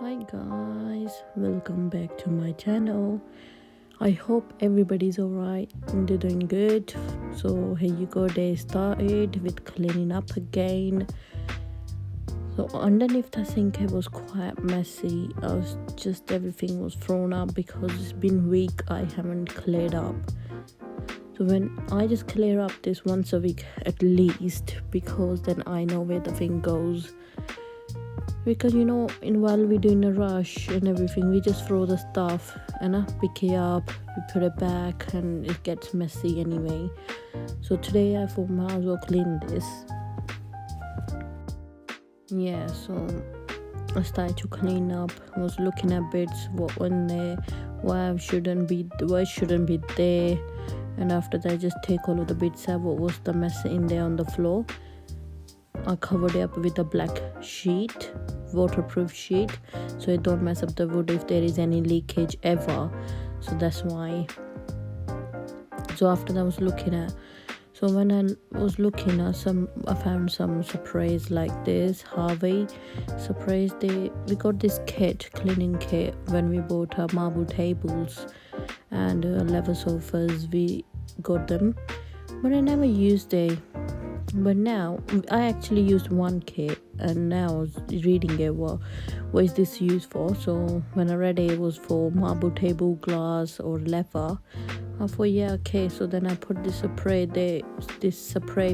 Hi guys, welcome back to my channel. I hope everybody's alright and they're doing good. So here you go, day started with cleaning up again. So underneath the sink it was quite messy. Everything was thrown up because it's been week I haven't cleared up. So when I just clear up this once a week at least, because then I know where the thing goes. Because while we're doing a rush and everything, we just throw the stuff and pick it up, we put it back, and it gets messy anyway. So today I thought might as well clean this. Yeah, so I started to clean up. I was looking at bits, what went there, why shouldn't be there, and after that I just take all of the bits out, what was the mess in there on the floor. I covered it up with a black sheet, waterproof sheet, so it don't mess up the wood if there is any leakage ever. So that's why. So after that I was looking at, so when I was looking at I found some sprays like this, Harvey sprays. We got this cleaning kit when we bought our marble tables and leather sofas. We got them, but I never used it. But now I actually used one kit, and now I was reading it, what is this used for. So when I read it was for marble table glass or leather, I thought yeah, okay. So then I put this spray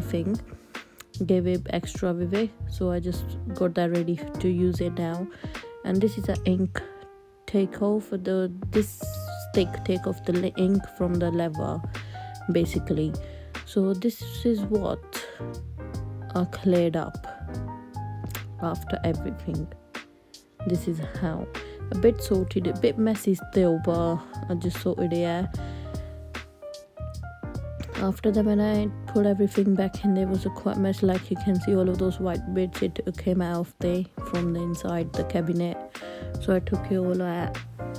thing, gave it extra with it, so I just got that ready to use it now. And this is an ink take off the ink from the leather basically. So this is what I cleared up after everything. This is how. A bit sorted, a bit messy still, but I just sorted it out. After that, when I put everything back in, there was a quite mess. Like you can see all of those white bits, it came out of from the inside the cabinet. So I took it all out.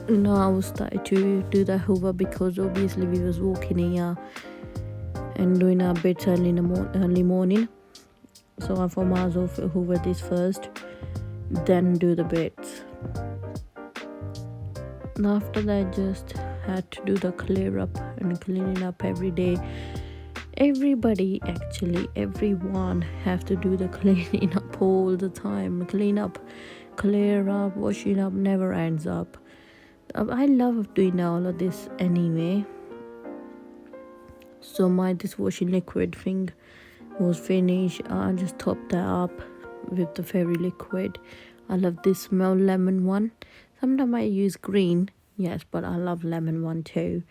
Now I was starting to do the hoover, because obviously we was walking here and doing our bits early morning. So I thought might as well hoover this first, then do the bits. And after that, I just had to do the clear up and cleaning up every day. Everybody, actually everyone, have to do the cleaning up all the time. Clean up, clear up, washing up never ends up. I love doing all of this anyway. So my dishwashing liquid thing was finished. I just topped that up with the fairy liquid. I love this smell lemon one. Sometimes I use green, yes, but I love lemon one too.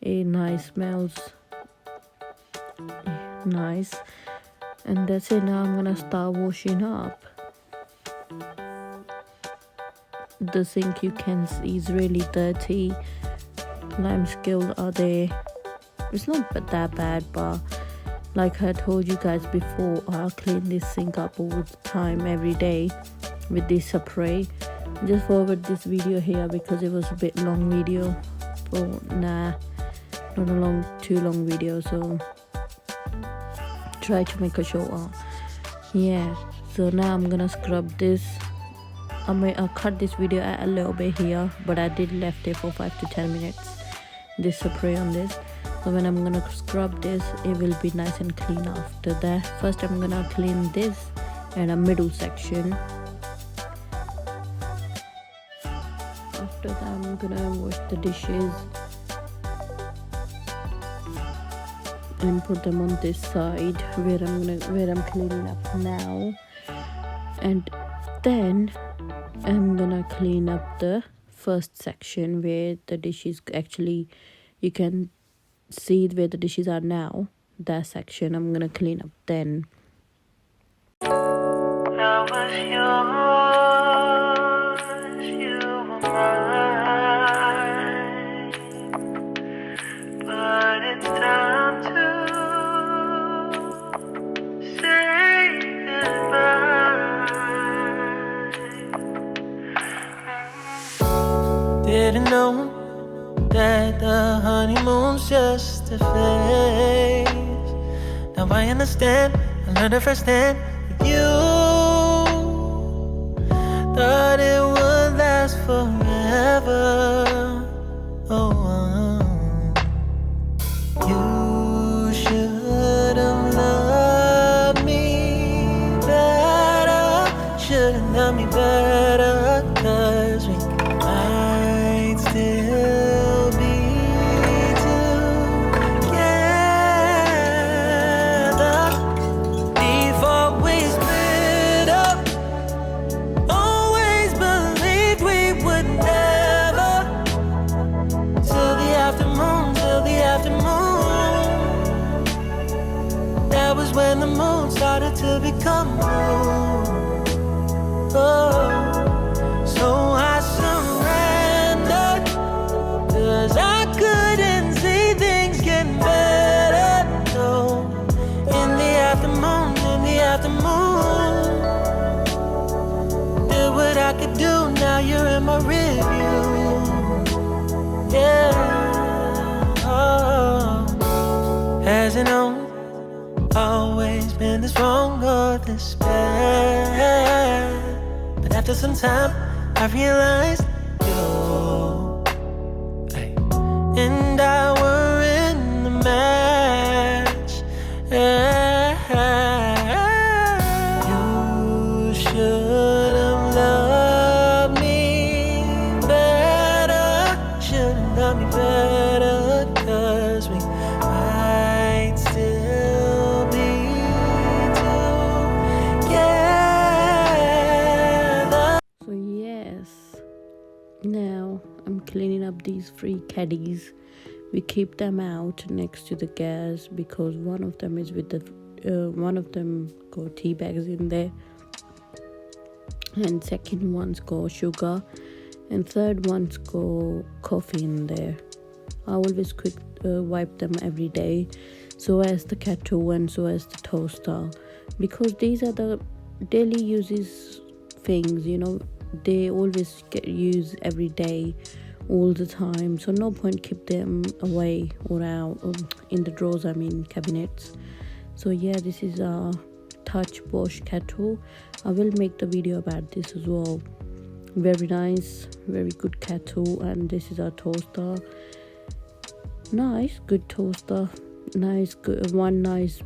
It nice smells nice. And that's it. Now I'm gonna start washing up. The sink you can see is really dirty. Lime scales are there. It's not that bad, but like I told you guys before, I clean this sink up all the time, every day, with this spray. Just forward this video here because it was a bit long video. But nah, not a too long video, so try to make a short one. Yeah, so now I'm gonna scrub this. I'll cut this video out a little bit here, but I did left it for 5 to 10 minutes, this spray on this. So when I'm gonna scrub this, it will be nice and clean after that. First I'm gonna clean this and a middle section. After that I'm gonna wash the dishes and put them on this side where I'm cleaning up now. And then I'm gonna clean up the first section where the dishes actually, you can see where the dishes are now. That section I'm gonna clean up then. I was yours, you were mine, but it's time to say goodbye. Didn't know that the honeymoon's just a phase. Now I understand, I learned it firsthand with you. Thought it would last last forever. Oh, you should have loved me better. Should have loved me better, 'cause we might still be together. Before we split up, always believed we would never. Till the afternoon, till the afternoon. That was when the moon started to become blue. Oh, so I surrendered, 'cause I couldn't see things getting better. No, in the afternoon, in the afternoon. Did what I could do, now you're in my review. Yeah. Oh. Hasn't always been this wrong or this bad, but after some time I realized you and I were in the match. You should have loved me better. Should have loved me better, 'cause we might still be together. So yes, now I'm cleaning up these 3 caddies. We keep them out next to the gas because one of them is with the one of them got tea bags in there, and second one's got sugar, and third one's got coffee in there. I always quick wipe them every day, so as the kettle and so as the toaster, because these are the daily uses things, you know, they always get used every day, all the time, so no point keep them away or out in the drawers, I mean cabinets. So yeah, this is a touch wash kettle. I will make the video about this as well. Very nice, very good kettle. And this is our toaster. Nice, good toaster. Nice, good one. Nice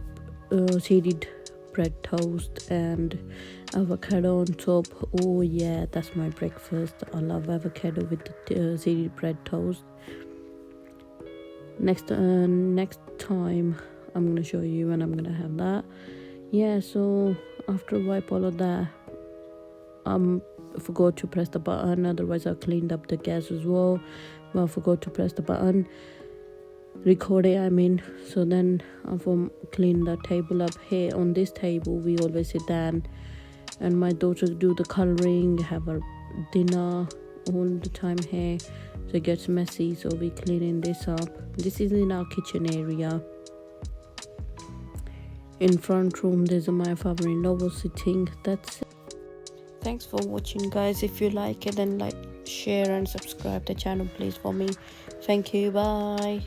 seeded bread toast and avocado on top. Oh yeah, that's my breakfast. I love avocado with the seeded bread toast. Next time I'm gonna show you when I'm gonna have that. Yeah, so after I wipe all of that, I forgot to press the button, otherwise I cleaned up the gas as well, but I forgot to press the button, record it, I mean. So then I've cleaned the table up. Here on this table we always sit down and my daughter do the coloring, have our dinner all the time here, so it gets messy, so we cleaning this up. This is in our kitchen area. In front room there's my father-in-law was sitting. That's it. Thanks for watching, guys. If you like it, then like, share and subscribe the channel please for me. Thank you. Bye.